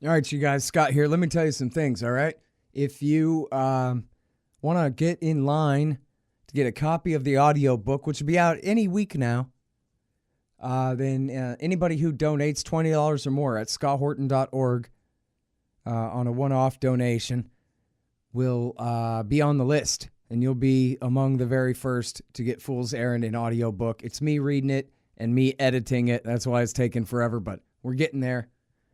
All right, you guys, Scott here. Let me tell you some things, all right? If you want to get in line to get a copy of the audiobook, which will be out any week now, then anybody who donates $20 or more at scotthorton.org on a one-off donation will be on the list, and you'll be among the very first to get Fool's Errand in audiobook. It's me reading it and me editing it. That's why it's taken forever, but we're getting there.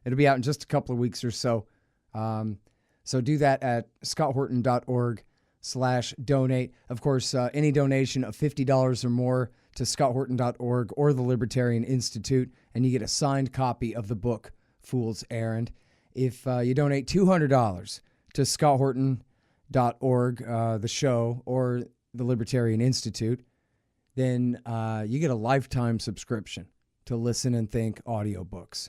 It'll be out in just a couple of weeks or so. So do that at scotthorton.org/donate. Of course, any donation of $50 or more to scotthorton.org or the Libertarian Institute, and you get a signed copy of the book, Fool's Errand. If you donate $200 to scotthorton.org, the show, or the Libertarian Institute, then you get a lifetime subscription to Listen and Think audiobooks.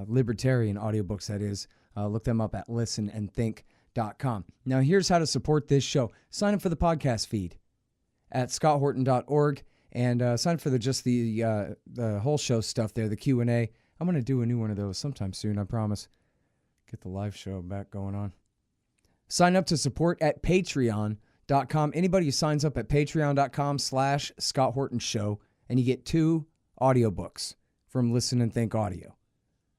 Libertarian audiobooks, that is. Look them up at listenandthink.com. Now, here's how to support this show. Sign up for the podcast feed at scotthorton.org and sign up for the whole show stuff there, the Q&A. I'm going to do a new one of those sometime soon, I promise. Get the live show back going on. Sign up to support at patreon.com. Anybody who signs up at patreon.com/Scott Horton Show, and you get 2 audiobooks from Listen and Think Audio.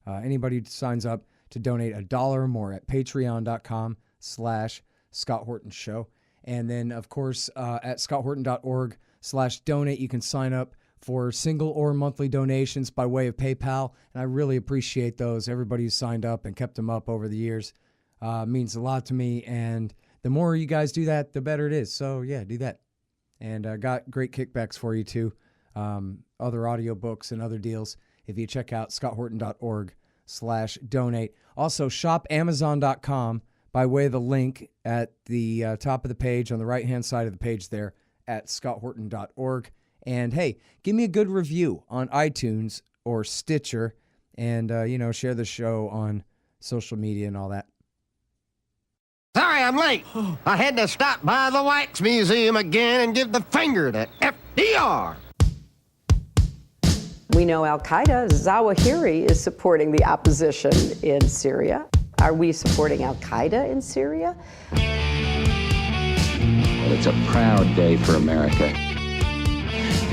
Anybody who signs up to donate $1 or more at patreon.com/Scott Horton Show. And then, of course, at scotthorton.org/donate, you can sign up for single or monthly donations by way of PayPal. And I really appreciate those. Everybody who signed up and kept them up over the years means a lot to me. And the more you guys do that, the better it is. So, yeah, do that. And got great kickbacks for you, too. Other audiobooks and other deals if you check out scotthorton.org/donate. Also, shop Amazon.com by way of the link at the top of the page on the right-hand side of the page there at scotthorton.org. And, hey, give me a good review on iTunes or Stitcher and, share the show on social media and all that. Sorry I'm late. I had to stop by the Wax Museum again and give the finger to FDR. We know Al-Qaeda, Zawahiri, is supporting the opposition in Syria. Are we supporting Al-Qaeda in Syria? Well, it's a proud day for America.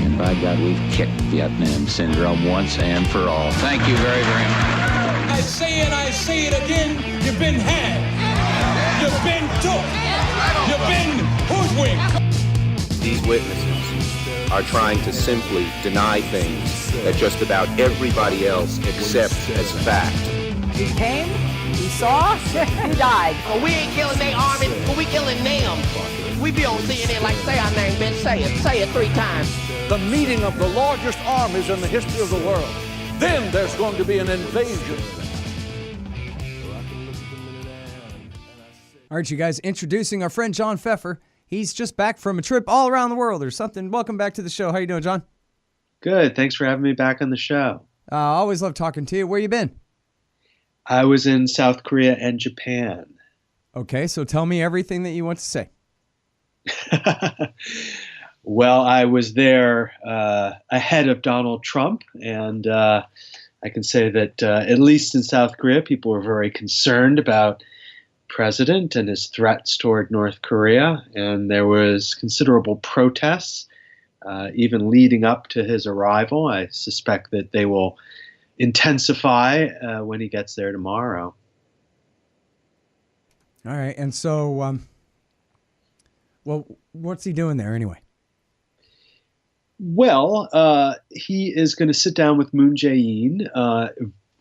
And by God, we've kicked Vietnam syndrome once and for all. Thank you very, very much. I say it again, you've been had. You've been took. You've been hoodwinked. These witnesses are trying to simply deny things that just about everybody else accepts as fact. He came, he saw, he died. Well, we ain't killing their army, but we killing them. We be on CNN like, say our name, bitch, say it 3 times. The meeting of the largest armies in the history of the world. Then there's going to be an invasion. All right, you guys, introducing our friend John Feffer. He's just back from a trip all around the world or something. Welcome back to the show. How you doing, John? Good. Thanks for having me back on the show. I always love talking to you. Where you been? I was in South Korea and Japan. Okay, so tell me everything that you want to say. Well, I was there ahead of Donald Trump, and I can say that at least in South Korea, people were very concerned about president and his threats toward North Korea, and there was considerable protests even leading up to his arrival. I suspect that they will intensify when he gets there tomorrow. All right, and so, well, what's he doing there anyway? Well, he is going to sit down with Moon Jae-in,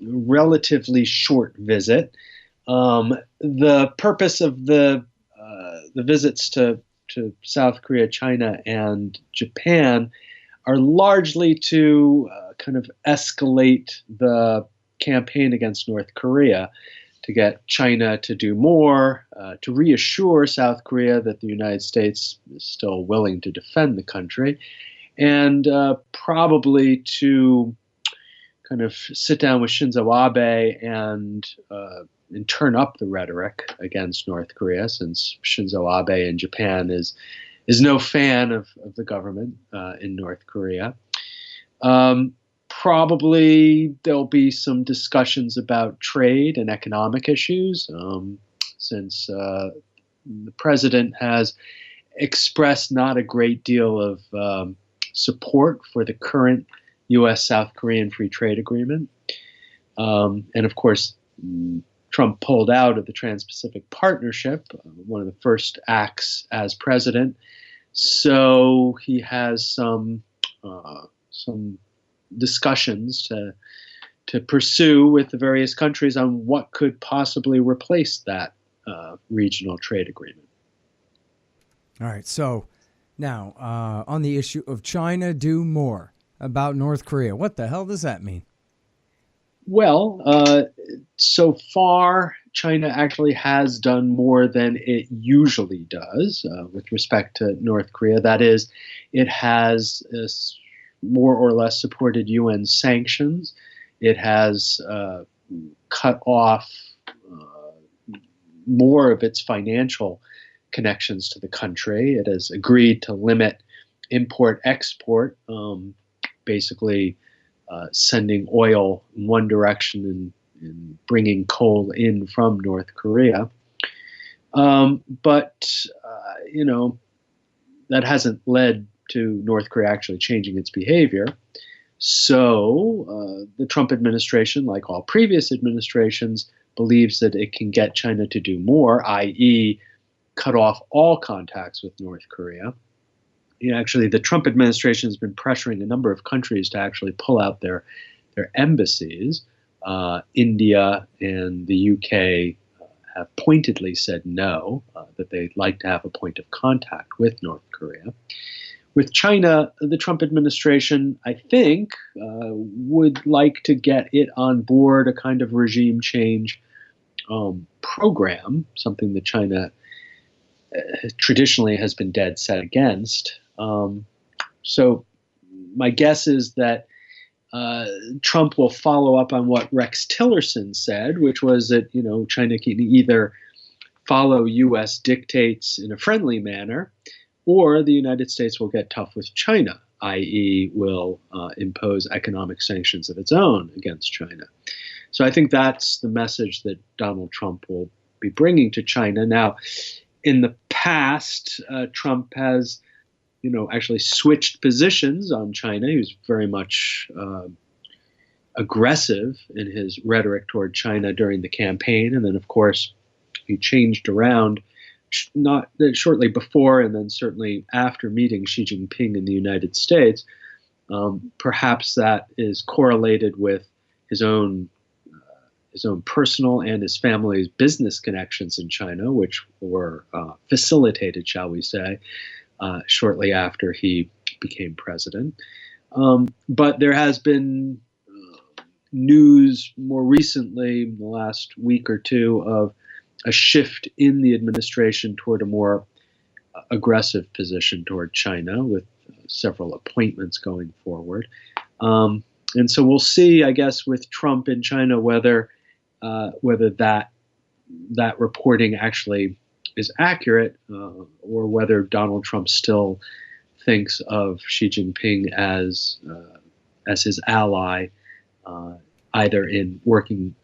relatively short visit. The purpose of the visits to South Korea, China, and Japan are largely to kind of escalate the campaign against North Korea, to get China to do more, to reassure South Korea that the United States is still willing to defend the country, and probably to kind of sit down with Shinzo Abe and turn up the rhetoric against North Korea, since Shinzo Abe in Japan is no fan of the government in North Korea. Probably there'll be some discussions about trade and economic issues, since the president has expressed not a great deal of support for the current U.S. South Korean free trade agreement. And of course, Trump pulled out of the Trans-Pacific Partnership, one of the first acts as president. So he has some discussions to pursue with the various countries on what could possibly replace that regional trade agreement. All right. So now on the issue of China, do more about North Korea. What the hell does that mean? Well, so far, China actually has done more than it usually does with respect to North Korea. That is, it has more or less supported UN sanctions. It has cut off more of its financial connections to the country. It has agreed to limit import-export, basically sending oil in one direction and bringing coal in from North Korea. But that hasn't led to North Korea actually changing its behavior. So the Trump administration, like all previous administrations, believes that it can get China to do more, i.e., cut off all contacts with North Korea. Actually, the Trump administration has been pressuring a number of countries to actually pull out their embassies. India and the UK have pointedly said no, that they'd like to have a point of contact with North Korea. With China, the Trump administration, I think, would like to get it on board a kind of regime change program, something that China traditionally has been dead set against. So my guess is that Trump will follow up on what Rex Tillerson said, which was that China can either follow U.S. dictates in a friendly manner, or the United States will get tough with China, i.e., will impose economic sanctions of its own against China. So I think that's the message that Donald Trump will be bringing to China. Now, in the past, Trump has actually switched positions on China. He was very much aggressive in his rhetoric toward China during the campaign. And then, of course, he changed around not shortly before and then certainly after meeting Xi Jinping in the United States. Perhaps that is correlated with his own personal and his family's business connections in China, which were facilitated, shall we say, shortly after he became president. But there has been news more recently, in the last week or two, of a shift in the administration toward a more aggressive position toward China, with several appointments going forward. And so we'll see, I guess, with Trump in China, whether that reporting actually is accurate, or whether Donald Trump still thinks of Xi Jinping as his ally, either in working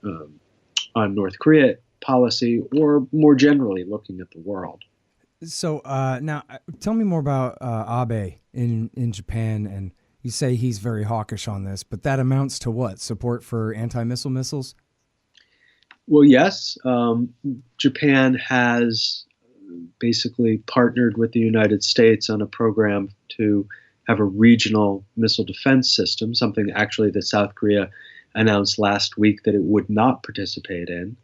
on North Korea policy or more generally looking at the world. So now tell me more about Abe in Japan. And you say he's very hawkish on this, but that amounts to what? Support for anti-missile missiles? Well, yes. Japan has basically partnered with the United States on a program to have a regional missile defense system, something actually that South Korea announced last week that it would not participate in,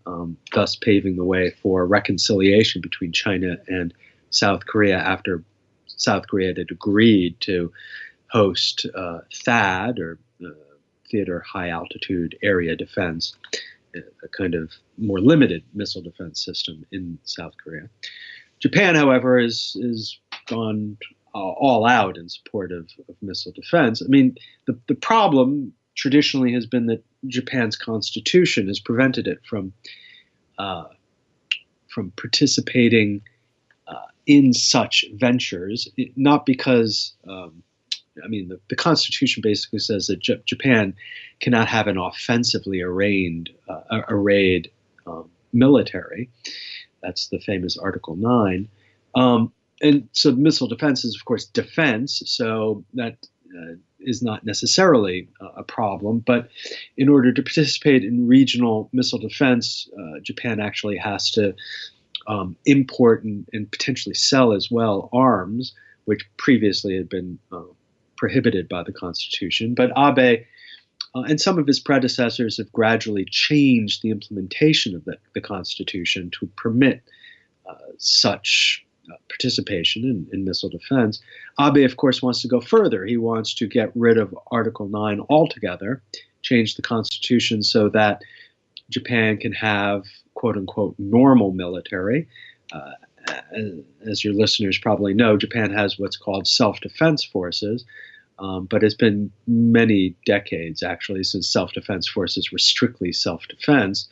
thus paving the way for reconciliation between China and South Korea after South Korea had agreed to host THAAD, or Theater High Altitude Area Defense, a kind of more limited missile defense system in South Korea. Japan, however, is gone all out in support of missile defense. I mean, the problem traditionally has been that Japan's constitution has prevented it from participating in such ventures, not because I mean, the Constitution basically says that Japan cannot have an offensively arrayed military. That's the famous Article 9. And so missile defense is, of course, defense. So that is not necessarily a problem. But in order to participate in regional missile defense, Japan actually has to import and potentially sell as well arms, which previously had been prohibited by the Constitution. But Abe and some of his predecessors have gradually changed the implementation of the Constitution to permit such participation in missile defense. Abe, of course, wants to go further. He wants to get rid of Article 9 altogether, change the Constitution so that Japan can have, quote unquote, normal military. As your listeners probably know, Japan has what's called self-defense forces, but it's been many decades, actually, since self-defense forces were strictly self-defense.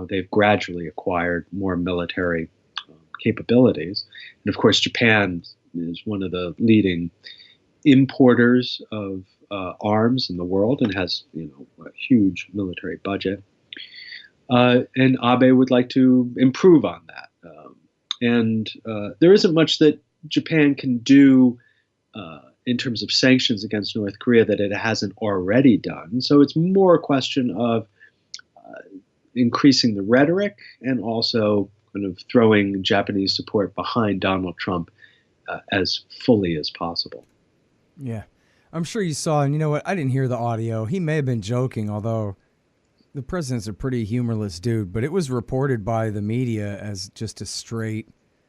They've gradually acquired more military capabilities. And of course, Japan is one of the leading importers of arms in the world and has, a huge military budget. And Abe would like to improve on that. And there isn't much that Japan can do in terms of sanctions against North Korea that it hasn't already done. So it's more a question of increasing the rhetoric and also kind of throwing Japanese support behind Donald Trump as fully as possible. Yeah. I'm sure you saw, and you know what? I didn't hear the audio. He may have been joking, although the president's a pretty humorless dude, but it was reported by the media as just a straight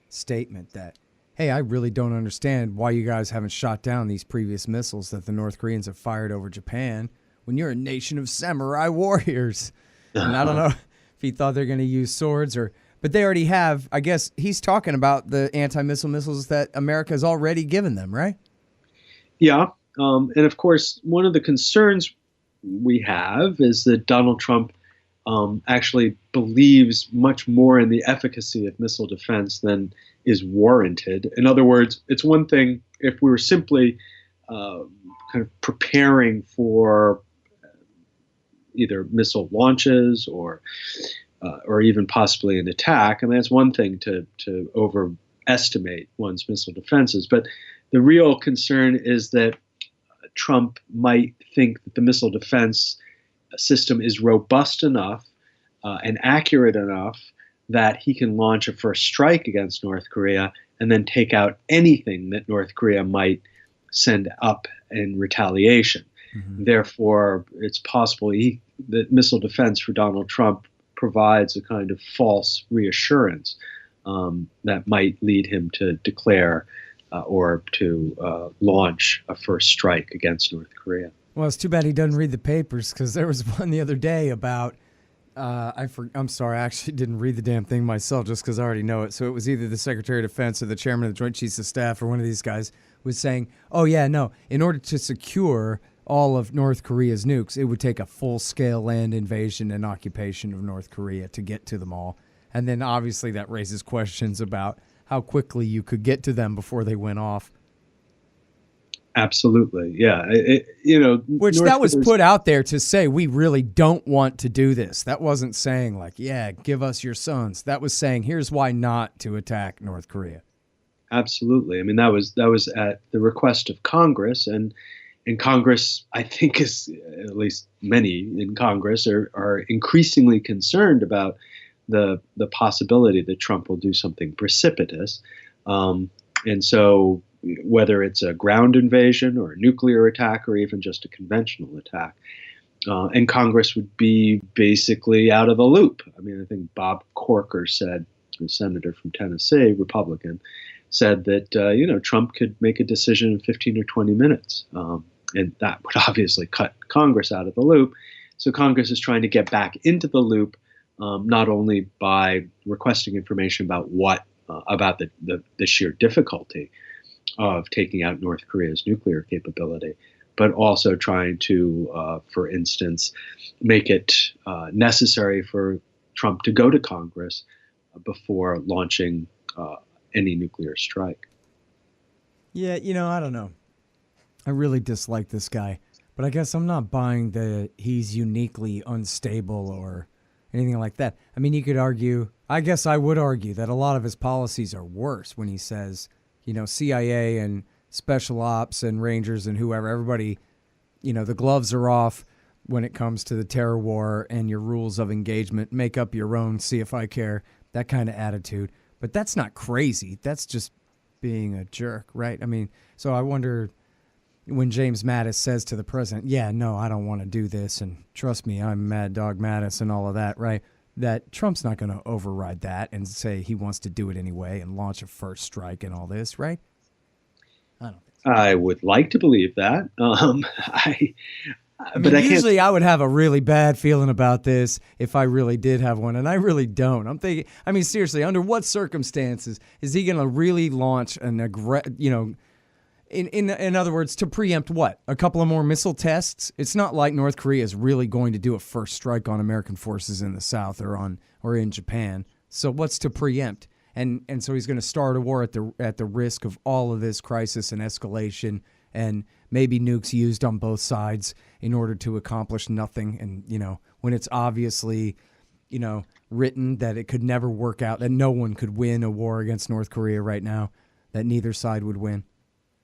statement that, hey, I really don't understand why you guys haven't shot down these previous missiles that the North Koreans have fired over Japan when you're a nation of samurai warriors. And I don't know if he thought they're going to use swords but they already have. I guess he's talking about the anti-missile missiles that America has already given them, right? Yeah. And of course, one of the concerns we have is that Donald Trump actually believes much more in the efficacy of missile defense than is warranted. In other words, it's one thing if we were simply kind of preparing for either missile launches or even possibly an attack. I mean, it's one thing to overestimate one's missile defenses, but the real concern is that Trump might think that the missile defense system is robust enough and accurate enough that he can launch a first strike against North Korea and then take out anything that North Korea might send up in retaliation. Mm-hmm. Therefore, it's possible that missile defense for Donald Trump provides a kind of false reassurance that might lead him to declare or to launch a first strike against North Korea. Well, it's too bad he doesn't read the papers, because there was one the other day about, I'm sorry, I actually didn't read the damn thing myself just because I already know it. So it was either the Secretary of Defense or the Chairman of the Joint Chiefs of Staff or one of these guys was saying, oh, yeah, no, in order to secure all of North Korea's nukes, it would take a full-scale land invasion and occupation of North Korea to get to them all. And then obviously that raises questions about how quickly you could get to them before they went off. Absolutely, yeah. Which North that was put out there to say we really don't want to do this. That wasn't saying like, yeah, give us your sons. That was saying here's why not to attack North Korea. Absolutely. I mean, that was at the request of Congress, and Congress, I think, is at least many in Congress are increasingly concerned about the possibility that Trump will do something precipitous, and so whether it's a ground invasion or a nuclear attack or even just a conventional attack. And Congress would be basically out of the loop. I mean, I think Bob Corker said, the senator from Tennessee, Republican, said that, Trump could make a decision in 15 or 20 minutes. And that would obviously cut Congress out of the loop. So Congress is trying to get back into the loop, not only by requesting information about about the sheer difficulty of taking out North Korea's nuclear capability, but also trying to, for instance, make it necessary for Trump to go to Congress before launching any nuclear strike. Yeah, I don't know. I really dislike this guy, but I guess I'm not buying that he's uniquely unstable or anything like that. I mean, you could argue, I guess I would argue that a lot of his policies are worse when he says, CIA and special ops and Rangers and whoever, everybody, the gloves are off when it comes to the terror war and your rules of engagement. Make up your own, see if I care, that kind of attitude. But that's not crazy. That's just being a jerk, right? I mean, so I wonder when James Mattis says to the president, yeah, no, I don't want to do this, and trust me, I'm Mad Dog Mattis and all of that, right? That Trump's not going to override that and say he wants to do it anyway and launch a first strike and all this, right? I don't think so. I would like to believe that. Usually I would have a really bad feeling about this if I really did have one, and I really don't. I'm thinking, seriously, under what circumstances is he going to really launch an in other words, to preempt what? A couple of more missile tests? It's not like North Korea is really going to do a first strike on American forces in the South or in Japan. So what's to preempt? And so he's going to start a war at the risk of all of this crisis and escalation, and maybe nukes used on both sides in order to accomplish nothing. And when it's obviously written that it could never work out, that no one could win a war against North Korea right now, that neither side would win.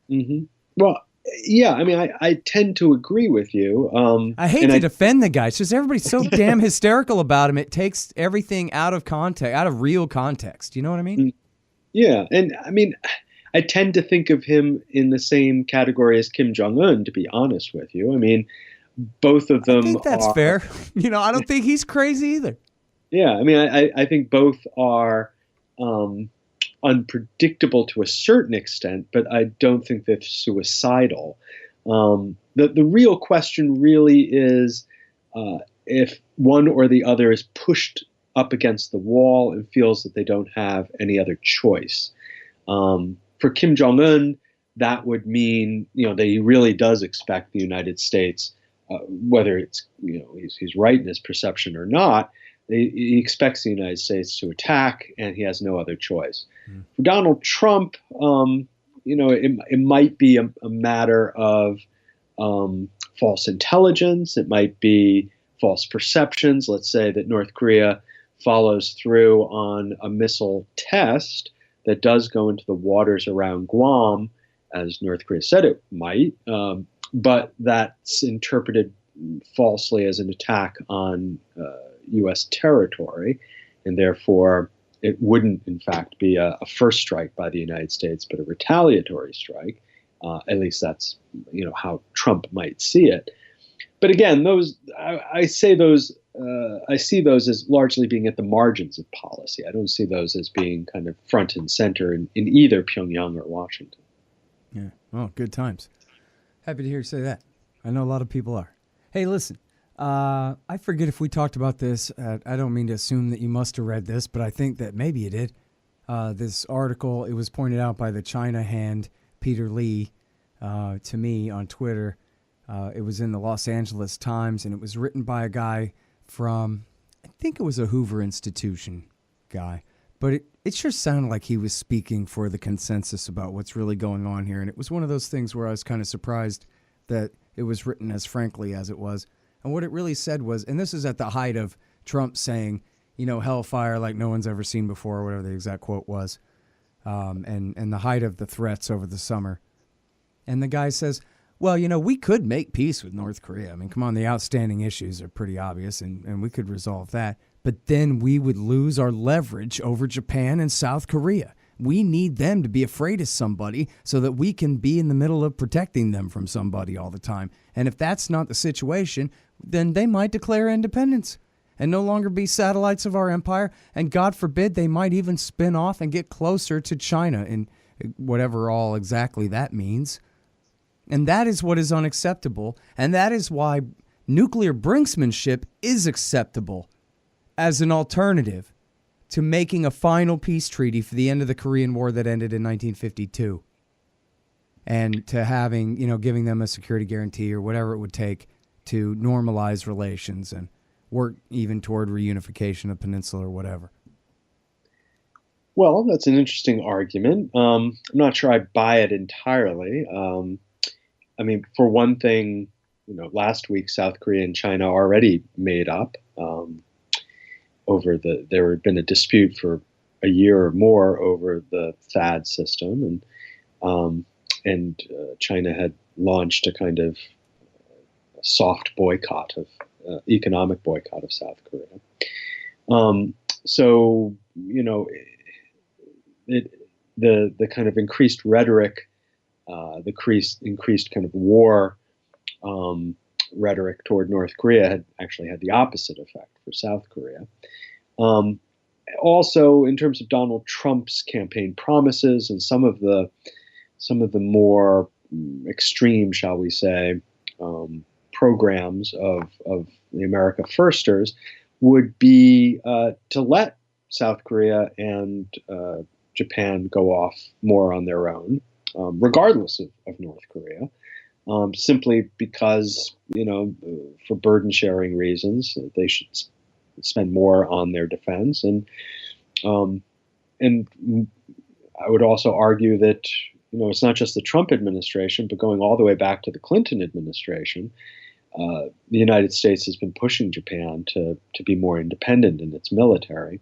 Mm-hmm. Well, yeah, I tend to agree with you. I hate to defend the guy. It's just everybody's so damn hysterical about him. It takes everything out of context, out of real context. You know what I mean? Yeah. And I tend to think of him in the same category as Kim Jong-un, to be honest with you. Both of them I think that's fair. I don't think he's crazy either. Yeah. I think both are unpredictable to a certain extent, but I don't think they're suicidal. The real question really is if one or the other is pushed up against the wall and feels that they don't have any other choice. For Kim Jong-un, that would mean that he really does expect the United States, whether it's he's right in his perception or not. He expects the United States to attack, and he has no other choice. For Donald Trump, it might be a matter of false intelligence. It might be false perceptions. Let's say that North Korea follows through on a missile test that does go into the waters around Guam, as North Korea said it might, but that's interpreted falsely as an attack on U.S. territory, and therefore it wouldn't, in fact, be a first strike by the United States, but a retaliatory strike. At least that's how Trump might see it. But again, I see those as largely being at the margins of policy. I don't see those as being kind of front and center in either Pyongyang or Washington. Yeah. Oh, good times. Happy to hear you say that. I know a lot of people are. Hey, listen. I forget if we talked about this. I don't mean to assume that you must have read this, but I think that maybe you did. This article, it was pointed out by the China hand, Peter Lee, to me on Twitter. It was in the Los Angeles Times, and it was written by a guy from, I think it was a Hoover Institution guy. But it sure sounded like he was speaking for the consensus about what's really going on here. And it was one of those things where I was kind of surprised that it was written as frankly as it was. And what it really said was, and this is at the height of Trump saying, hellfire like no one's ever seen before, or whatever the exact quote was, and the height of the threats over the summer. And the guy says, well, we could make peace with North Korea. Come on, the outstanding issues are pretty obvious, and we could resolve that. But then we would lose our leverage over Japan and South Korea. We need them to be afraid of somebody so that we can be in the middle of protecting them from somebody all the time. And if that's not the situation, then they might declare independence and no longer be satellites of our empire. And God forbid, they might even spin off and get closer to China in whatever all exactly that means. And that is what is unacceptable. And that is why nuclear brinksmanship is acceptable as an alternative to making a final peace treaty for the end of the Korean War that ended in 1952. And to having, giving them a security guarantee or whatever it would take to normalize relations and work even toward reunification of the peninsula or whatever. Well, that's an interesting argument. I'm not sure I buy it entirely. I mean, for one thing, last week South Korea and China already made up over there had been a dispute for a year or more over the THAAD system, and China had launched a kind of soft boycott of economic boycott of South Korea. So the kind of increased rhetoric, the increased kind of war rhetoric toward North Korea had actually had the opposite effect for South Korea. Also, in terms of Donald Trump's campaign promises and some of the more extreme, shall we say, programs of the America Firsters would be to let South Korea and Japan go off more on their own, regardless of North Korea, simply because, for burden sharing reasons, they should spend more on their defense. And I would also argue that, it's not just the Trump administration, but going all the way back to the Clinton administration, the United States has been pushing Japan to be more independent in its military.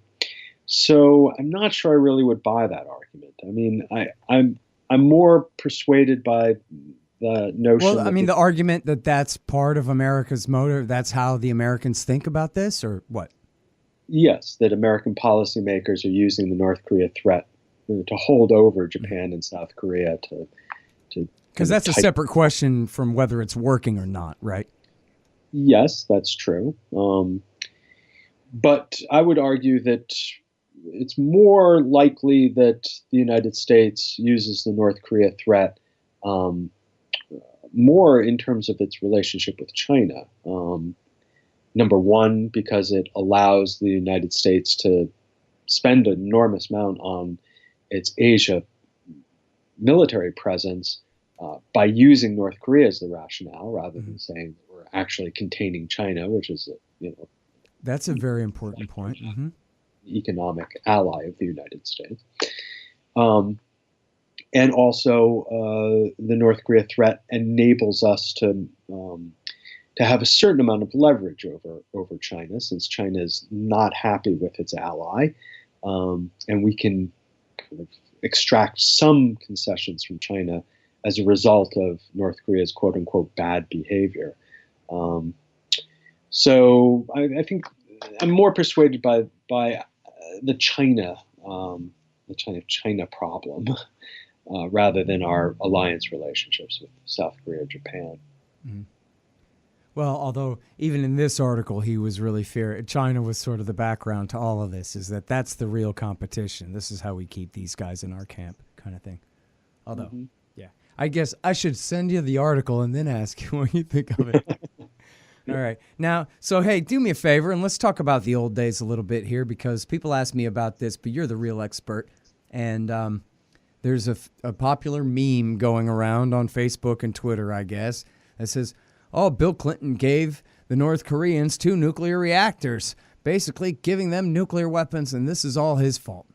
So I'm not sure I really would buy that argument. I mean, I'm more persuaded by the notion. Well, I mean, the argument that that's part of America's motive. That's how the Americans think about this, or what? Yes, that American policymakers are using the North Korea threat to hold over Japan and South Korea to because that's a separate question from whether it's working or not, right? Yes, that's true. But I would argue that it's more likely that the United States uses the North Korea threat more in terms of its relationship with China. Number one, because it allows the United States to spend an enormous amount on its Asia military presence by using North Korea as the rationale, rather than saying we're actually containing China, which is that's a very important point. Mm-hmm. Economic ally of the United States. And also, the North Korea threat enables us to have a certain amount of leverage over China, since China is not happy with its ally, and we can kind of extract some concessions from China as a result of North Korea's "quote unquote" bad behavior. So I think I'm more persuaded by the China problem rather than our alliance relationships with South Korea and Japan. Mm-hmm. Well, although even in this article, he was really fair. China was sort of the background to all of this, is that's the real competition. This is how we keep these guys in our camp, kind of thing. Although, yeah, I guess I should send you the article and then ask you what you think of it. All right. Now, so, hey, do me a favor, and let's talk about the old days a little bit here, because people ask me about this, but you're the real expert. And there's a popular meme going around on Facebook and Twitter, I guess, that says, oh, Bill Clinton gave the North Koreans 2 nuclear reactors, basically giving them nuclear weapons, and this is all his fault.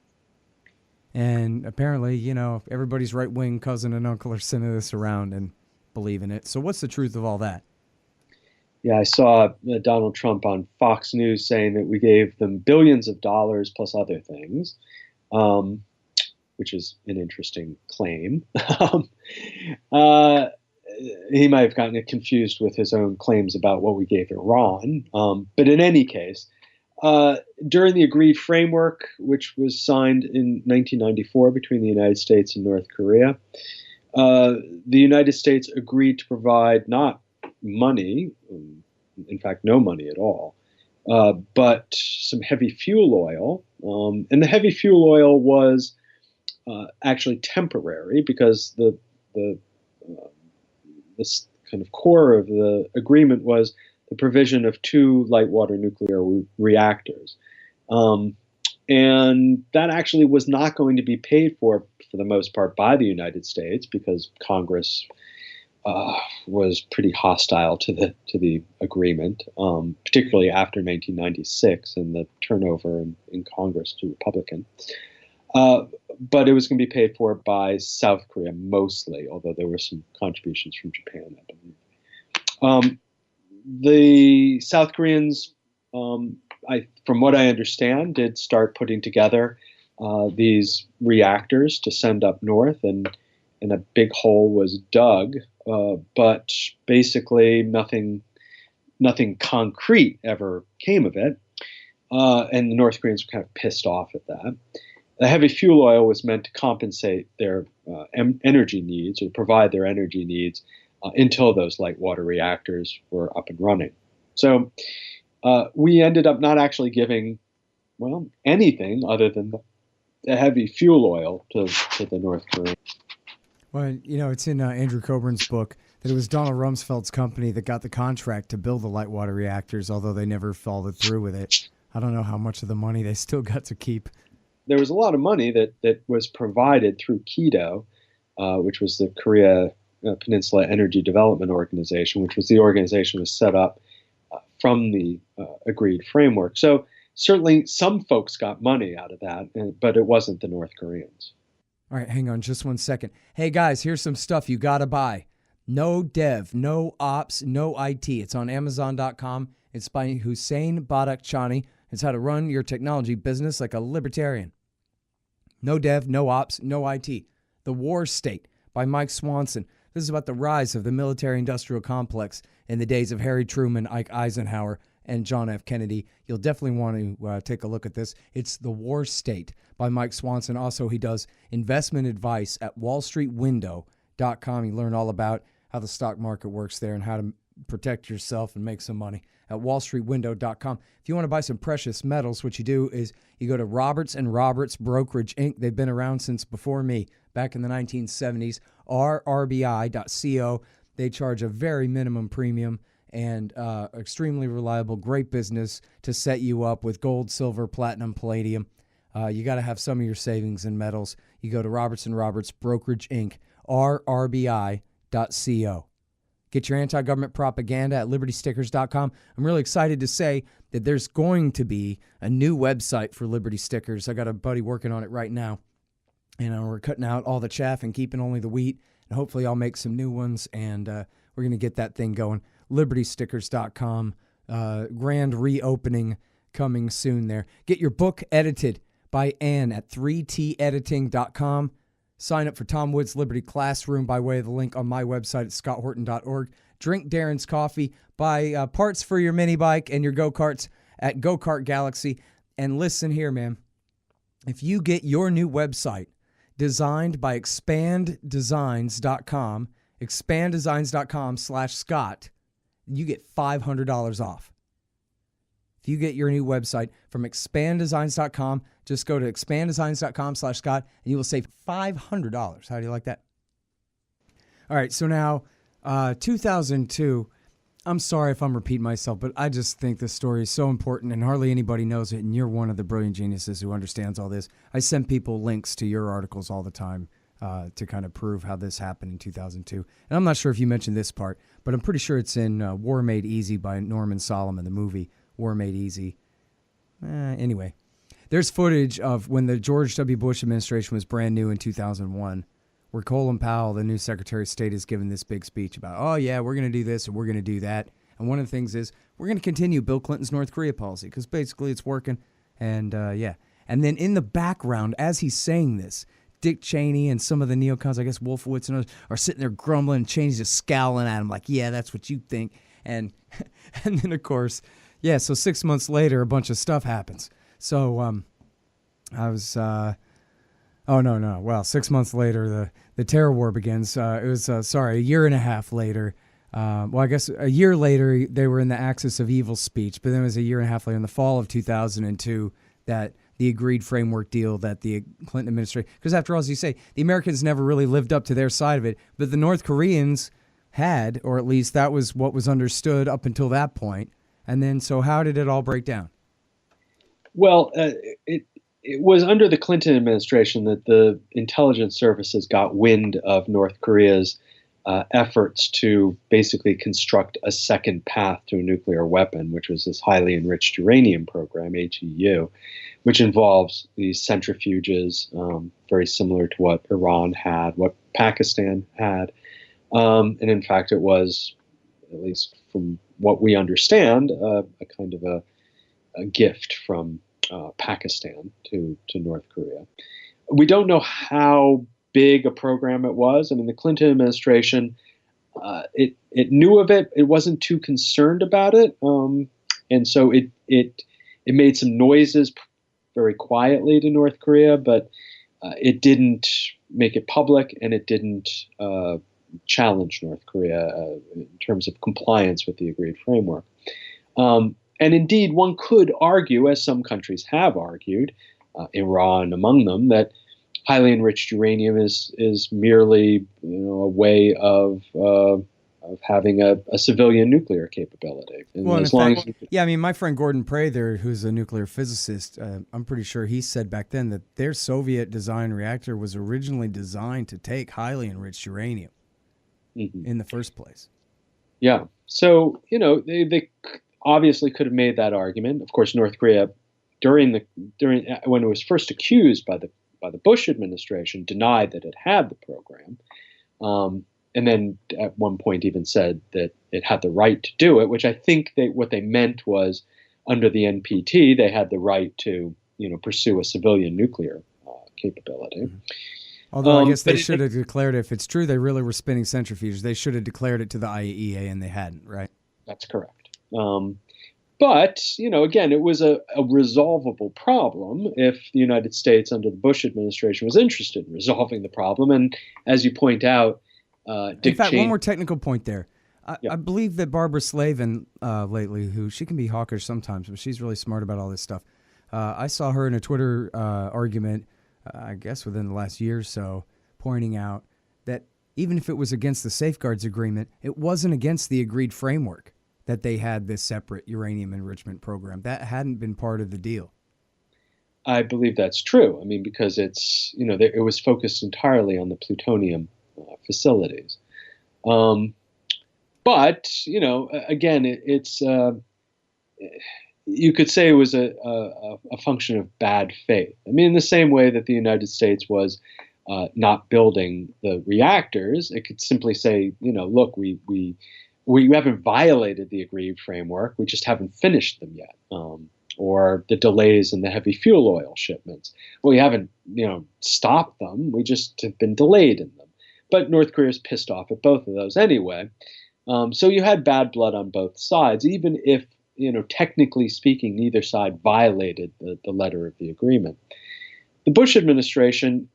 And apparently, everybody's right-wing cousin and uncle are sending this around and believing it. So what's the truth of all that? Yeah, I saw Donald Trump on Fox News saying that we gave them billions of dollars plus other things, which is an interesting claim. He might have gotten it confused with his own claims about what we gave Iran. But in any case, during the agreed framework, which was signed in 1994 between the United States and North Korea, the United States agreed to provide not money, in fact, no money at all, but some heavy fuel oil. And the heavy fuel oil was actually temporary, because this kind of core of the agreement was the provision of 2 light water nuclear reactors. And that actually was not going to be paid for the most part, by the United States, because Congress was pretty hostile to the agreement, particularly after 1996 and the turnover in Congress to Republican. but it was going to be paid for by South Korea mostly, although there were some contributions from Japan, I believe. The South Koreans, from what I understand, did start putting together these reactors to send up north, and a big hole was dug, but basically nothing concrete ever came of it. And the North Koreans were kind of pissed off at that. The heavy fuel oil was meant to compensate their energy needs, or provide their energy needs, until those light water reactors were up and running. So we ended up not actually giving, well, anything other than the heavy fuel oil to the North Koreans. Well, it's in Andrew Coburn's book that it was Donald Rumsfeld's company that got the contract to build the light water reactors, although they never followed through with it. I don't know how much of the money they still got to keep. There was a lot of money that was provided through KEDO, which was the Korea Peninsula Energy Development Organization, which was the organization that was set up from the agreed framework. So certainly some folks got money out of that, but it wasn't the North Koreans. All right, hang on just one second. Hey, guys, here's some stuff you got to buy. No dev, no ops, no IT. It's on Amazon.com. It's by Hussein Badakhshani. It's how to run your technology business like a libertarian. No dev, no ops, no IT. The War State by Mike Swanson. This is about the rise of the military-industrial complex in the days of Harry Truman, Ike Eisenhower, and John F. Kennedy. You'll definitely want to take a look at this. It's The War State by Mike Swanson. Also, he does investment advice at wallstreetwindow.com. You learn all about how the stock market works there and how to protect yourself and make some money at wallstreetwindow.com. If you want to buy some precious metals, what you do is you go to Roberts & Roberts Brokerage, Inc. They've been around since before me, back in the 1970s, rrbi.co. They charge a very minimum premium and extremely reliable, great business to set you up with gold, silver, platinum, palladium. You got to have some of your savings in metals. You go to Roberts & Roberts Brokerage, Inc., rrbi.co. Get your anti-government propaganda at libertystickers.com. I'm really excited to say that there's going to be a new website for Liberty Stickers. I got a buddy working on it right now. And we're cutting out all the chaff and keeping only the wheat. And hopefully I'll make some new ones, and we're going to get that thing going. libertystickers.com. Grand reopening coming soon there. Get your book edited by Ann at 3tediting.com. Sign up for Tom Wood's Liberty Classroom by way of the link on my website at scotthorton.org. Drink Darren's coffee. Buy parts for your mini bike and your go-karts at Go-Kart Galaxy. And listen here, man. If you get your new website designed by expanddesigns.com, expanddesigns.com/Scott, you get $500 off. If you get your new website from expanddesigns.com, just go to expanddesigns.com/Scott and you will save $500. How do you like that? All right, so now 2002, I'm sorry if I'm repeating myself, but I just think this story is so important and hardly anybody knows it, and you're one of the brilliant geniuses who understands all this. I send people links to your articles all the time to kind of prove how this happened in 2002. And I'm not sure if you mentioned this part, but I'm pretty sure it's in War Made Easy by Norman Solomon, the movie War Made Easy. Anyway, there's footage of when the George W. Bush administration was brand new in 2001, where Colin Powell, the new Secretary of State, is giving this big speech about, oh, yeah, we're going to do this and we're going to do that. And one of the things is we're going to continue Bill Clinton's North Korea policy because basically it's working. And, yeah. And then in the background, as he's saying this, Dick Cheney and some of the neocons, I guess Wolfowitz and others, are sitting there grumbling, and Cheney's just scowling at him like, yeah, that's what you think. And then, of course, yeah, so 6 months later, a bunch of stuff happens. So I was... Well, 6 months later, the terror war begins. It was, a year and a half later. I guess a year later, they were in the Axis of Evil speech, but then it was a year and a half later, in the fall of 2002, that the agreed framework deal that the Clinton administration, because after all, as you say, the Americans never really lived up to their side of it, but the North Koreans had, or at least that was what was understood up until that point. And then, so how did it all break down? Well, it was under the Clinton administration that the intelligence services got wind of North Korea's efforts to basically construct a second path to a nuclear weapon, which was this highly enriched uranium program, HEU, which involves these centrifuges, very similar to what Iran had, what Pakistan had. And in fact, it was, at least from what we understand, a kind of a gift from Pakistan to North Korea. We don't know how big a program it was. I mean, the Clinton administration, it knew of it. It wasn't too concerned about it, and so it made some noises very quietly to North Korea, but it didn't make it public, and it didn't challenge North Korea in terms of compliance with the agreed framework. And indeed, one could argue, as some countries have argued, Iran among them, that highly enriched uranium is merely a way of having a civilian nuclear capability. And well, as in long fact, as yeah, I mean, my friend Gordon Pray there, who's a nuclear physicist, I'm pretty sure he said back then that their Soviet design reactor was originally designed to take highly enriched uranium in the first place. Yeah. So, they obviously could have made that argument. Of course, North Korea, during when it was first accused by the Bush administration, denied that it had the program, and then at one point even said that it had the right to do it, which I think what they meant was under the NPT they had the right to pursue a civilian nuclear capability. Mm-hmm. Although I guess they should have declared it. If it's true they really were spinning centrifuges, they should have declared it to the IAEA, and they hadn't, right? That's correct. But, again, it was a resolvable problem if the United States under the Bush administration was interested in resolving the problem. And as you point out, in fact, one more technical point there. I believe that Barbara Slavin lately, who she can be hawkish sometimes, but she's really smart about all this stuff. I saw her in a Twitter argument, I guess within the last year or so, pointing out that even if it was against the Safeguards Agreement, it wasn't against the agreed framework that they had this separate uranium enrichment program. That hadn't been part of the deal. I believe that's true. I mean, because it's, it was focused entirely on the plutonium facilities. But, again, it's you could say it was a function of bad faith. I mean, in the same way that the United States was not building the reactors, it could simply say, look, we haven't violated the agreed framework. We just haven't finished them yet. Or the delays in the heavy fuel oil shipments. We haven't, stopped them. We just have been delayed in them. But North Korea is pissed off at both of those anyway. So you had bad blood on both sides, even if, technically speaking, neither side violated the letter of the agreement. The Bush administration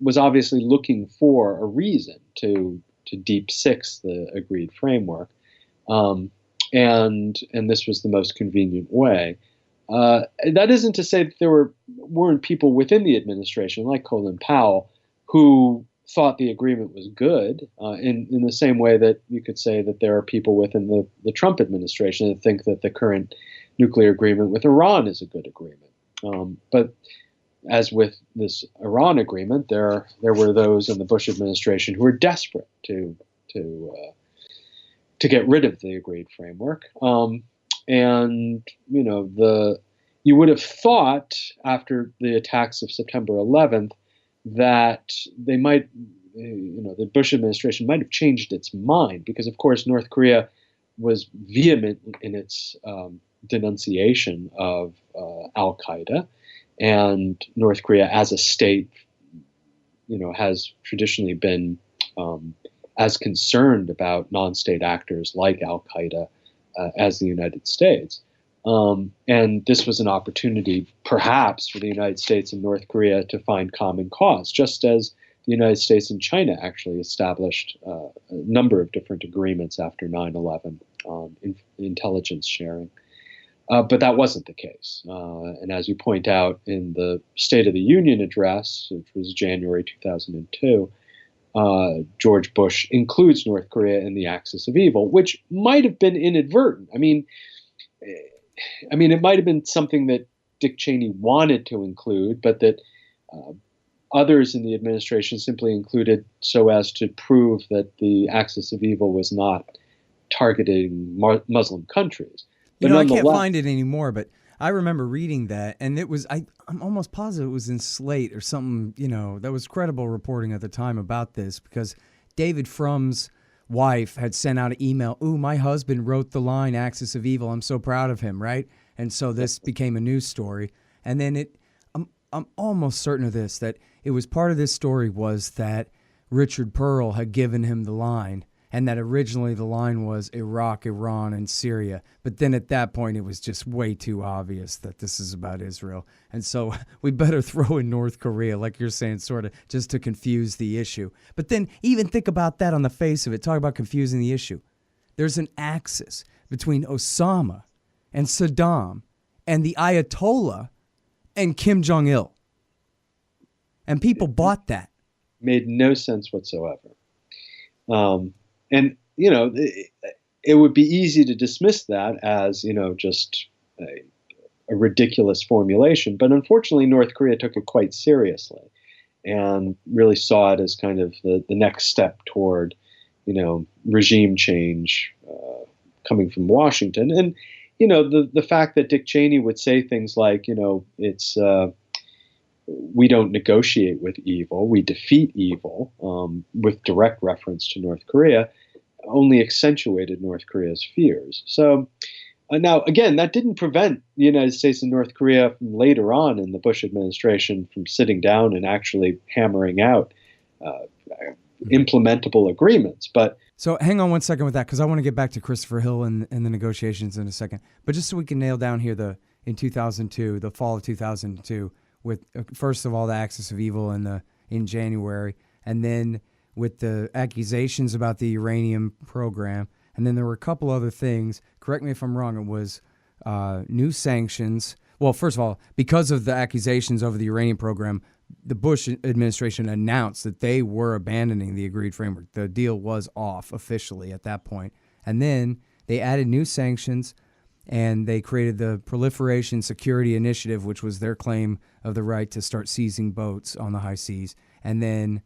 was obviously looking for a reason to deep six the agreed framework, and this was the most convenient way. That isn't to say that there weren't people within the administration, like Colin Powell, who thought the agreement was good, in the same way that you could say that there are people within the Trump administration that think that the current nuclear agreement with Iran is a good agreement. But as with this Iran agreement, there were those in the Bush administration who were desperate to get rid of the agreed framework. And you would have thought after the attacks of September 11th that they might, the Bush administration might have changed its mind, because of course North Korea was vehement in its denunciation of Al Qaeda. And North Korea as a state, has traditionally been as concerned about non-state actors like Al Qaeda as the United States. And this was an opportunity, perhaps, for the United States and North Korea to find common cause, just as the United States and China actually established a number of different agreements after 9/11 on intelligence sharing. But that wasn't the case. And as you point out in the State of the Union address, which was January 2002, George Bush includes North Korea in the axis of evil, which might have been inadvertent. I mean, it might have been something that Dick Cheney wanted to include, but that others in the administration simply included so as to prove that the axis of evil was not targeting Muslim countries. I can't find it anymore, but I remember reading that, and it was I'm almost positive it was in Slate or something, that was credible reporting at the time about this, because David Frum's wife had sent out an email, "Ooh, my husband wrote the line Axis of Evil. I'm so proud of him," right? And so this became a news story. And then I'm almost certain of this, that it was part of this story was that Richard Pearl had given him the line, and that originally the line was Iraq, Iran, and Syria. But then at that point, it was just way too obvious that this is about Israel. And so we better throw in North Korea, like you're saying, sort of, just to confuse the issue. But then even think about that on the face of it. Talk about confusing the issue. There's an axis between Osama and Saddam and the Ayatollah and Kim Jong-il. And people bought that. Made no sense whatsoever. And, it would be easy to dismiss that as, just a ridiculous formulation. But unfortunately, North Korea took it quite seriously and really saw it as kind of the next step toward, regime change coming from Washington. And, the fact that Dick Cheney would say things like, it's we don't negotiate with evil, we defeat evil, with direct reference to North Korea, only accentuated North Korea's fears. So now, again, that didn't prevent the United States and North Korea from later on in the Bush administration from sitting down and actually hammering out implementable agreements. But so hang on one second with that, because I want to get back to Christopher Hill and the negotiations in a second. But just so we can nail down here in 2002, the fall of 2002, with first of all the Axis of Evil in January, and then with the accusations about the uranium program, and then there were a couple other things. Correct me if I'm wrong. It was new sanctions. Well, first of all, because of the accusations over the uranium program, the Bush administration announced that they were abandoning the agreed framework. The deal was off officially at that point. And then they added new sanctions, and they created the Proliferation Security Initiative, which was their claim of the right to start seizing boats on the high seas, and then,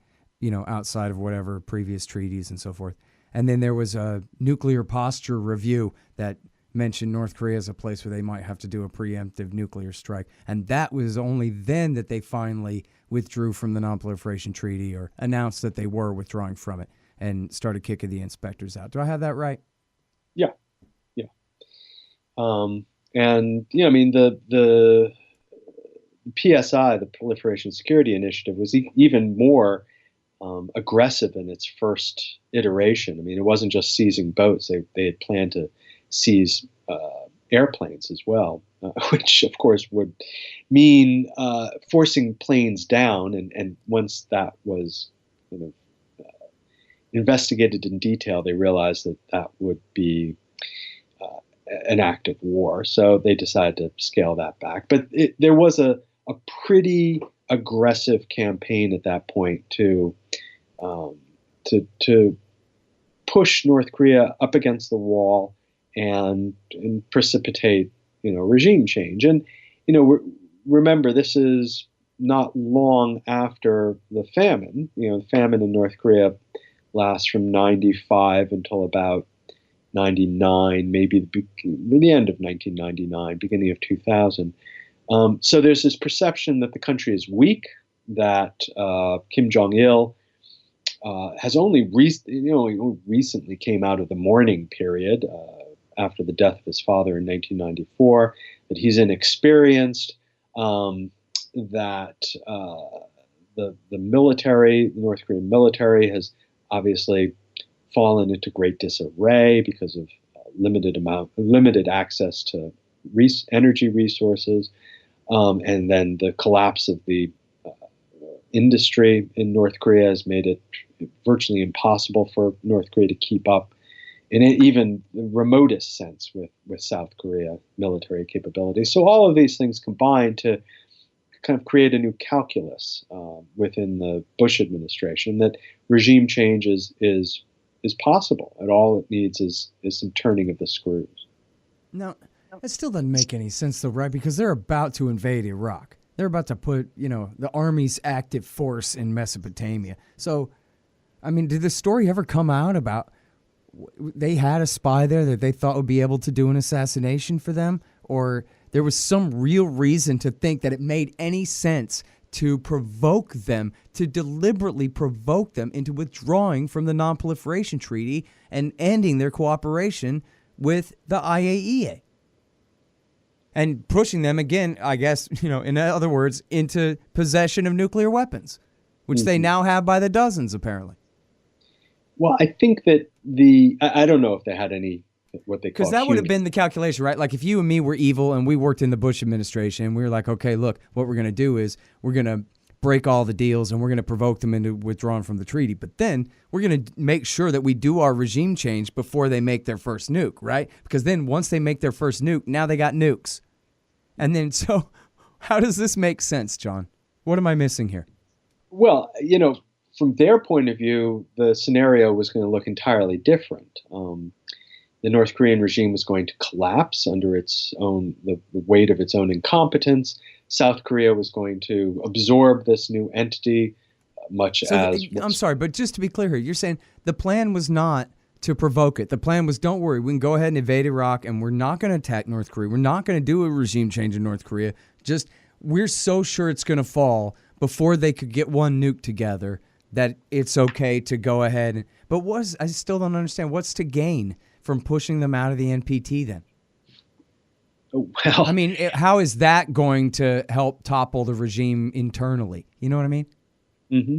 outside of whatever previous treaties and so forth. And then there was a nuclear posture review that mentioned North Korea as a place where they might have to do a preemptive nuclear strike. And that was only then that they finally withdrew from the Non-Proliferation Treaty, or announced that they were withdrawing from it, and started kicking the inspectors out. Do I have that right? Yeah. The PSI, the Proliferation Security Initiative, was even more aggressive in its first iteration. I mean, it wasn't just seizing boats. They had planned to seize airplanes as well, which of course would mean forcing planes down. And once that was investigated in detail, they realized that would be an act of war. So they decided to scale that back. But there was a pretty aggressive campaign at that point to push North Korea up against the wall and precipitate regime change. And remember, this is not long after the famine. The famine in North Korea lasts from 95 until about 99, maybe the end of 1999, beginning of 2000. So there's this perception that the country is weak, that Kim Jong-il has only recently came out of the mourning period after the death of his father in 1994, that he's inexperienced, that the military, the North Korean military, has obviously fallen into great disarray because of limited access to energy resources, and then the collapse of the industry in North Korea has made it virtually impossible for North Korea to keep up in even the remotest sense with South Korea military capabilities. So all of these things combine to kind of create a new calculus within the Bush administration that regime change is possible, and all it needs is some turning of the screws. Now, that still doesn't make any sense, though, right? Because they're about to invade Iraq. They're about to put, the Army's active force in Mesopotamia. So, I mean, did the story ever come out about they had a spy there that they thought would be able to do an assassination for them? Or there was some real reason to think that it made any sense to provoke them, to deliberately provoke them into withdrawing from the Non-Proliferation Treaty and ending their cooperation with the IAEA. And pushing them again, I guess, in other words, into possession of nuclear weapons, which they now have by the dozens, apparently. Well, I think that I don't know if they had any, what they call, because that would have been the calculation, right? Like if you and me were evil and we worked in the Bush administration, we were like, okay, look, what we're going to do is we're going to break all the deals and we're going to provoke them into withdrawing from the treaty. But then we're going to make sure that we do our regime change before they make their first nuke, right? Because then once they make their first nuke, now they got nukes. And then, so how does this make sense, John? What am I missing here? Well, from their point of view, the scenario was going to look entirely different. The North Korean regime was going to collapse under its own, the weight of its own incompetence. South Korea was going to absorb this new entity, I'm sorry, but just to be clear here, you're saying the plan was not to provoke it. The plan was, don't worry, we can go ahead and invade Iraq and we're not going to attack North Korea. We're not going to do a regime change in North Korea. Just, we're so sure it's going to fall before they could get one nuke together that it's okay to go ahead. But I still don't understand, what's to gain from pushing them out of the NPT then? Well, I mean, how is that going to help topple the regime internally? You know what I mean? Mm-hmm.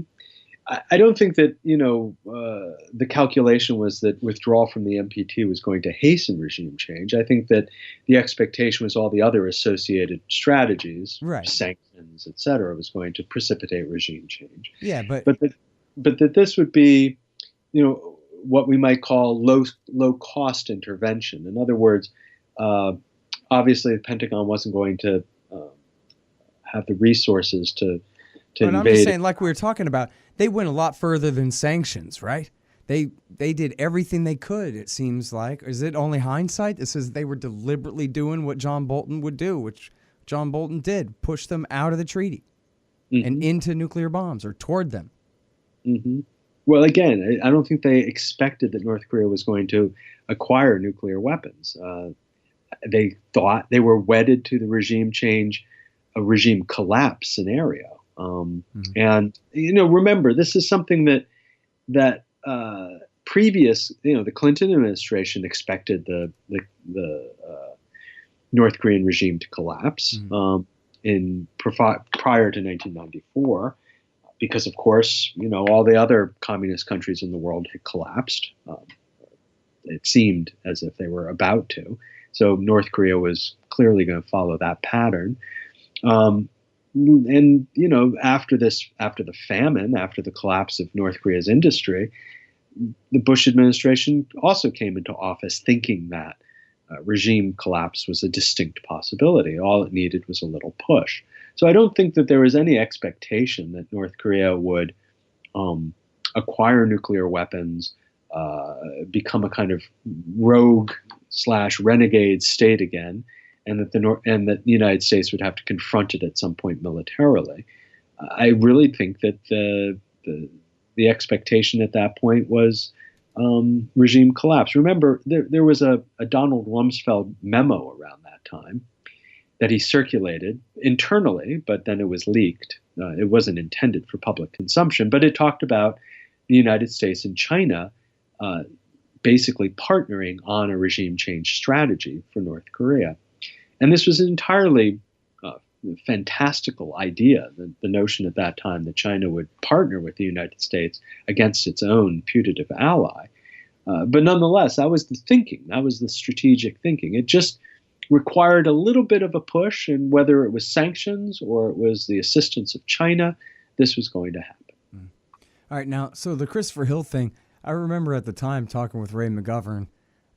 I don't think that, the calculation was that withdrawal from the NPT was going to hasten regime change. I think that the expectation was all the other associated strategies, right, sanctions, et cetera, was going to precipitate regime change. Yeah, but that this would be, what we might call low cost intervention. In other words, obviously the Pentagon wasn't going to have the resources to but invade. I'm just saying, like we were talking about, they went a lot further than sanctions, right? They did everything they could, it seems like. Is it only hindsight that says they were deliberately doing what John Bolton would do, which John Bolton did, push them out of the treaty and into nuclear bombs or toward them? Mm-hmm. Well, again, I don't think they expected that North Korea was going to acquire nuclear weapons. They thought they were wedded to the regime change, a regime collapse scenario. And, remember, this is something that previous, the Clinton administration expected the North Korean regime to collapse prior to 1994, because, of course, all the other communist countries in the world had collapsed. It seemed as if they were about to. So North Korea was clearly going to follow that pattern. And, after the famine, after the collapse of North Korea's industry, the Bush administration also came into office thinking that regime collapse was a distinct possibility. All it needed was a little push. So I don't think that there was any expectation that North Korea would acquire nuclear weapons, become a kind of rogue/renegade state again, and that the United States would have to confront it at some point militarily. I really think that the expectation at that point was regime collapse. Remember, there was a Donald Rumsfeld memo around that time that he circulated internally, but then it was leaked. It wasn't intended for public consumption, but it talked about the United States and China basically partnering on a regime change strategy for North Korea. And this was an entirely fantastical idea, the notion at that time that China would partner with the United States against its own putative ally. But nonetheless, that was the thinking. That was the strategic thinking. It just required a little bit of a push, and whether it was sanctions or it was the assistance of China, this was going to happen. All right, now, so the Christopher Hill thing, I remember at the time talking with Ray McGovern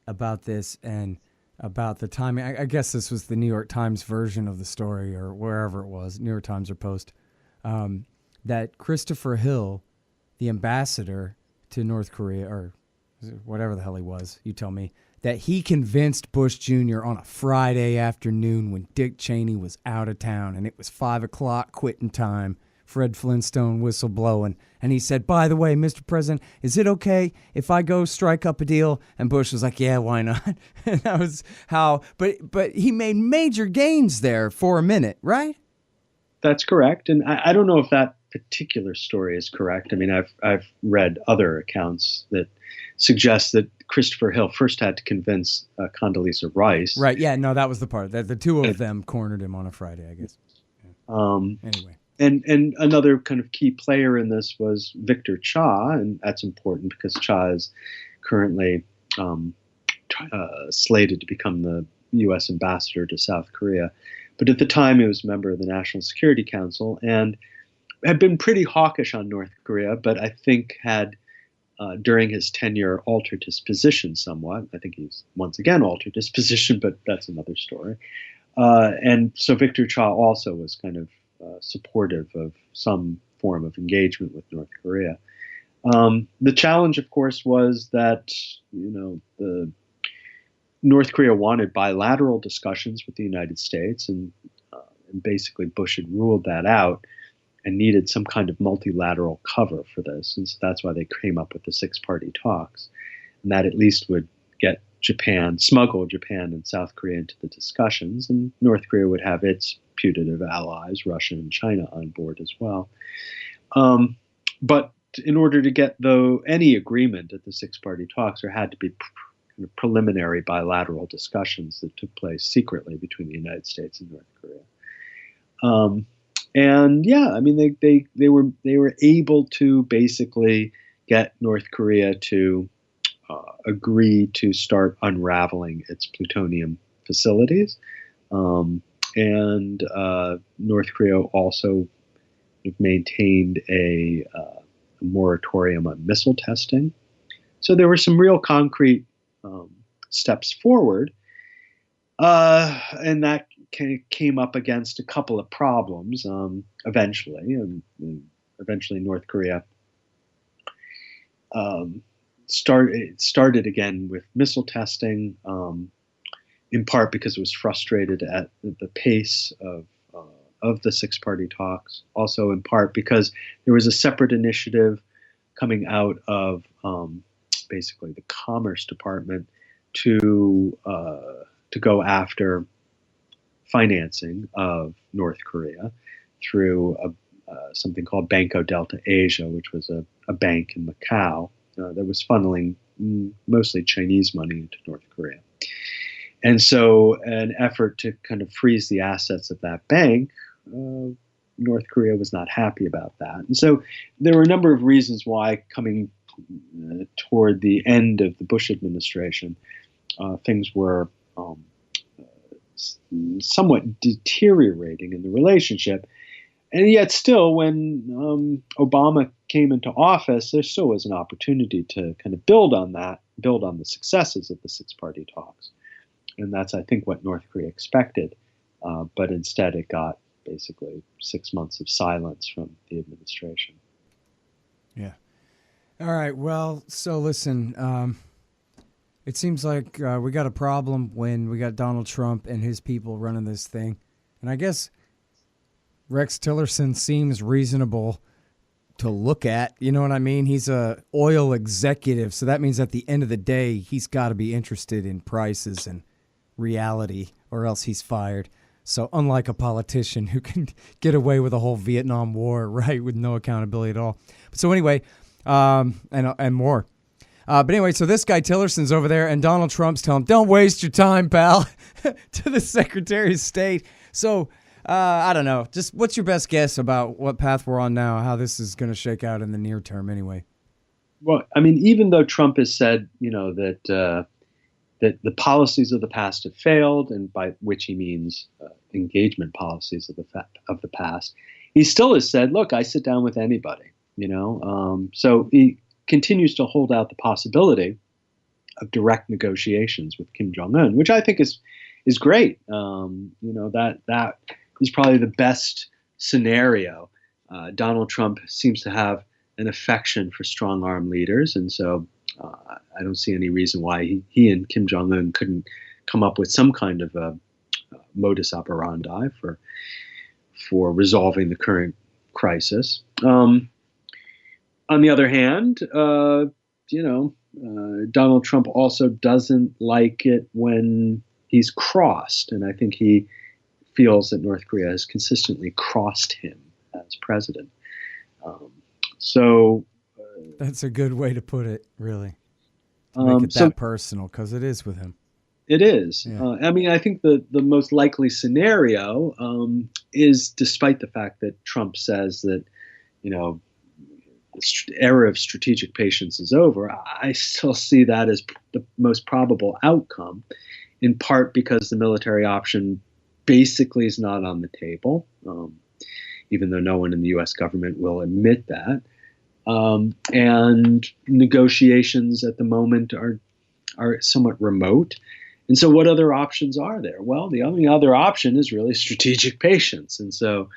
about this and about the timing. I guess this was the New York Times version of the story, or wherever it was, New York Times or Post, that Christopher Hill, the ambassador to North Korea, or whatever the hell he was, you tell me, that he convinced Bush Jr. on a Friday afternoon when Dick Cheney was out of town and it was 5 o'clock quitting time Fred Flintstone whistle blowing. And he said, by the way, Mr. President, is it okay if I go strike up a deal? And Bush was like, yeah, why not? And that was how, but he made major gains there for a minute, right? That's correct. And I don't know if that particular story is correct. I mean, I've read other accounts that suggest that Christopher Hill first had to convince Condoleezza Rice. Right. Yeah. No, that was the part that the two of them cornered him on a Friday, I guess. Anyway. And another kind of key player in this was Victor Cha, and that's important because Cha is currently slated to become the U.S. ambassador to South Korea. But at the time, he was a member of the National Security Council and had been pretty hawkish on North Korea, but I think had, during his tenure, altered his position somewhat. I think he's once again altered his position, but that's another story. And so Victor Cha also was kind of supportive of some form of engagement with North Korea. The challenge, of course, was that, the North Korea wanted bilateral discussions with the United States, and basically Bush had ruled that out and needed some kind of multilateral cover for this. And so that's why they came up with the six-party talks, and that at least would get smuggle Japan and South Korea into the discussions, and North Korea would have its putative allies, Russia and China, on board as well. But in order to get any agreement at the six-party talks, there had to be kind of preliminary bilateral discussions that took place secretly between the United States and North Korea. And yeah, I mean, they were able to basically get North Korea to agree to start unraveling its plutonium facilities. And North Korea also maintained a moratorium on missile testing. So there were some real concrete steps forward. And that came up against a couple of problems eventually. Eventually North Korea started again with missile testing, in part because it was frustrated at the pace of the six-party talks. Also, in part because there was a separate initiative coming out of basically the Commerce Department to go after financing of North Korea through something called Banco Delta Asia, which was a bank in Macau that was funneling mostly Chinese money into North Korea. And so an effort to kind of freeze the assets of that bank, North Korea was not happy about that. And so there were a number of reasons why coming toward the end of the Bush administration, things were somewhat deteriorating in the relationship. And yet still, when Obama came into office, there still was an opportunity to kind of build on the successes of the six-party talks. And that's, I think, what North Korea expected. But instead, it got basically 6 months of silence from the administration. Yeah. All right. Well, so listen, it seems like we got a problem when we got Donald Trump and his people running this thing. And I guess Rex Tillerson seems reasonable to look at. You know what I mean? He's a oil executive. So that means at the end of the day, he's got to be interested in prices and reality, or else he's fired. So unlike a politician who can get away with a whole Vietnam War, right, with no accountability at all. So anyway, and more. But anyway, so this guy Tillerson's over there, and Donald Trump's telling him, "Don't waste your time, pal," to the Secretary of State. So I don't know. Just what's your best guess about what path we're on now, how this is going to shake out in the near term anyway? Well, I mean, even though Trump has said, that the policies of the past have failed, and by which he means engagement policies of the past, he still has said, "Look, I sit down with anybody." So he continues to hold out the possibility of direct negotiations with Kim Jong-un, which I think is great. That is probably the best scenario. Donald Trump seems to have an affection for strong-arm leaders, and so I don't see any reason why he and Kim Jong-un couldn't come up with some kind of a modus operandi for resolving the current crisis. On the other hand, Donald Trump also doesn't like it when he's crossed, and I think he feels that North Korea has consistently crossed him as president. That's a good way to put it, really. To make it that personal, because it is with him. It is. Yeah. I think the most likely scenario is, despite the fact that Trump says that, the era of strategic patience is over, I still see that as the most probable outcome, in part because the military option basically is not on the table, even though no one in the U.S. government will admit that. And negotiations at the moment are somewhat remote. And so what other options are there? Well, the only other option is really strategic patience. And so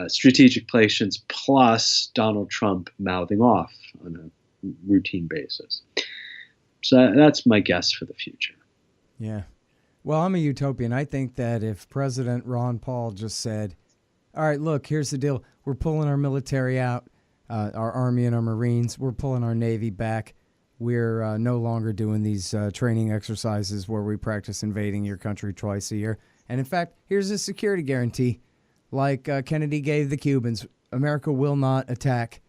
strategic patience plus Donald Trump mouthing off on a routine basis. So that's my guess for the future. Yeah. Well, I'm a utopian. I think that if President Ron Paul just said, all right, look, here's the deal. We're pulling our military out, our Army and our Marines. We're pulling our Navy back. We're no longer doing these training exercises where we practice invading your country twice a year. And in fact, here's a security guarantee like Kennedy gave the Cubans. America will not attack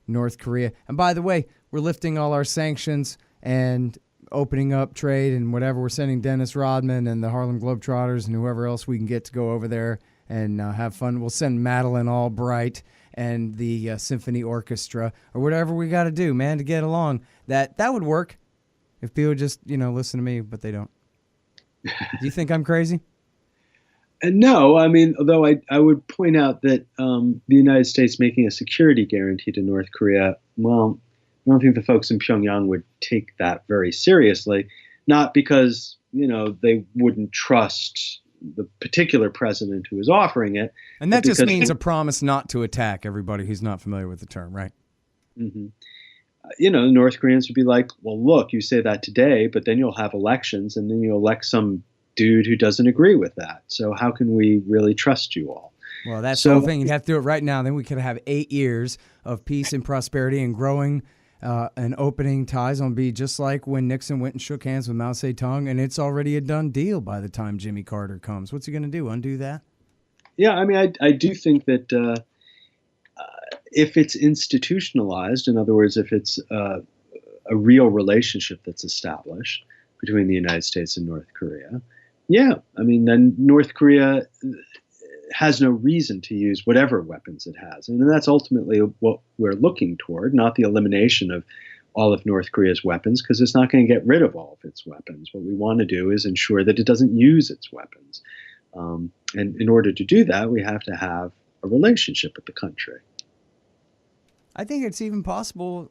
North Korea. And by the way, we're lifting all our sanctions and opening up trade and whatever. We're sending Dennis Rodman and the Harlem Globetrotters and whoever else we can get to go over there and have fun. We'll send Madeleine Albright and the symphony orchestra or whatever we got to do, man, to get along. That would work if people just, listen to me, but they don't. Do you think I'm crazy? No, although I would point out that the United States making a security guarantee to North Korea, well, I don't think the folks in Pyongyang would take that very seriously, not because, they wouldn't trust the particular president who is offering it. And that just means a promise not to attack everybody who's not familiar with the term, right? Mm-hmm. The North Koreans would be like, well, look, you say that today, but then you'll have elections and then you'll elect some dude who doesn't agree with that. So how can we really trust you all? Well, that's the whole thing. You'd have to do it right now. Then we could have 8 years of peace and prosperity and growing and opening ties. It'll be just like when Nixon went and shook hands with Mao Zedong, and it's already a done deal by the time Jimmy Carter comes. What's he going to do, undo that? Yeah, I do think that if it's institutionalized, in other words, if it's a real relationship that's established between the United States and North Korea, then North Korea has no reason to use whatever weapons it has. And that's ultimately what we're looking toward, not the elimination of all of North Korea's weapons, because it's not going to get rid of all of its weapons. What we want to do is ensure that it doesn't use its weapons. And in order to do that, we have to have a relationship with the country. I think it's even possible,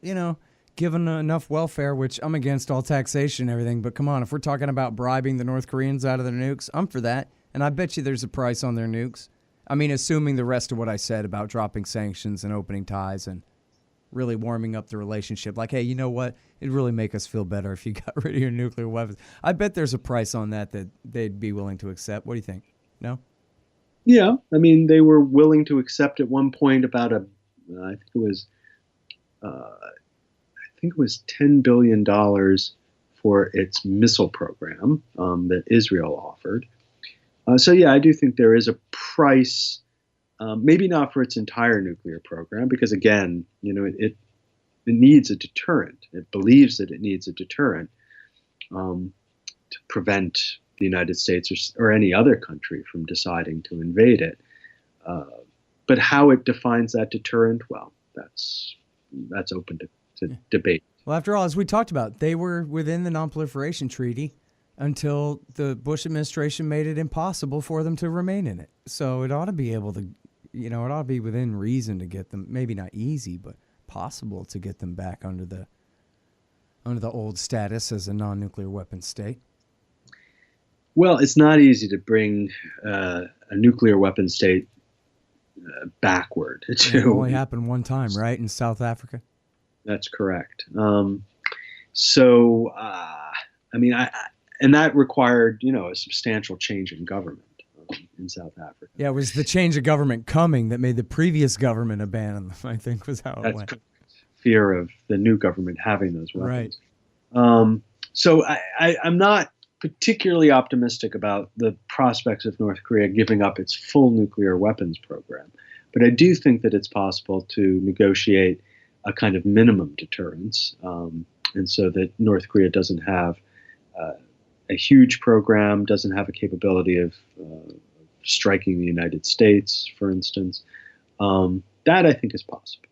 given enough welfare, which I'm against all taxation and everything, but come on, if we're talking about bribing the North Koreans out of their nukes, I'm for that. And I bet you there's a price on their nukes. Assuming the rest of what I said about dropping sanctions and opening ties and really warming up the relationship. Like, hey, you know what? It'd really make us feel better if you got rid of your nuclear weapons. I bet there's a price on that they'd be willing to accept. What do you think? No? Yeah. They were willing to accept at one point about I think it was $10 billion for its missile program that Israel offered. I do think there is a price, maybe not for its entire nuclear program, because again, it needs a deterrent. It believes that it needs a deterrent to prevent the United States or any other country from deciding to invade it. But how it defines that deterrent, well, that's open to debate. Well, after all, as we talked about, they were within the Non-Proliferation Treaty until the Bush administration made it impossible for them to remain in it. So it ought to be able to, it ought to be within reason to get them, maybe not easy, but possible to get them back under the old status as a non-nuclear weapon state. Well, it's not easy to bring a nuclear weapon state backward. It only happened one time, right, in South Africa? That's correct. And that required, a substantial change in government in South Africa. Yeah, it was the change of government coming that made the previous government abandon them, I think was how it That's went. correct. Fear of the new government having those weapons. Right. So I'm not particularly optimistic about the prospects of North Korea giving up its full nuclear weapons program. But I do think that it's possible to negotiate a kind of minimum deterrence, and so that North Korea doesn't have a huge program, doesn't have a capability of striking the United States, for instance. That I think is possible.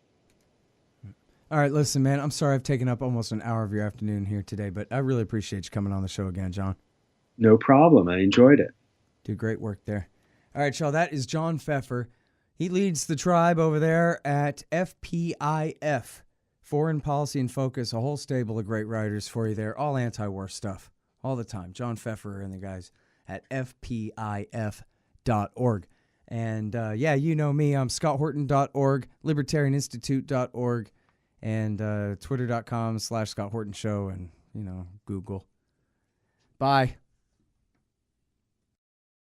All right, listen, man, I'm sorry I've taken up almost an hour of your afternoon here today, but I really appreciate you coming on the show again, John. No problem. I enjoyed it. Do great work there. All right, y'all, that is John Feffer. He leads the tribe over there at FPIF, Foreign Policy and Focus, a whole stable of great writers for you there, all anti-war stuff, all the time. John Feffer and the guys at FPIF.org. And, yeah, you know me. I'm scotthorton.org, libertarianinstitute.org, and twitter.com/Scott Horton Show, and, Google. Bye.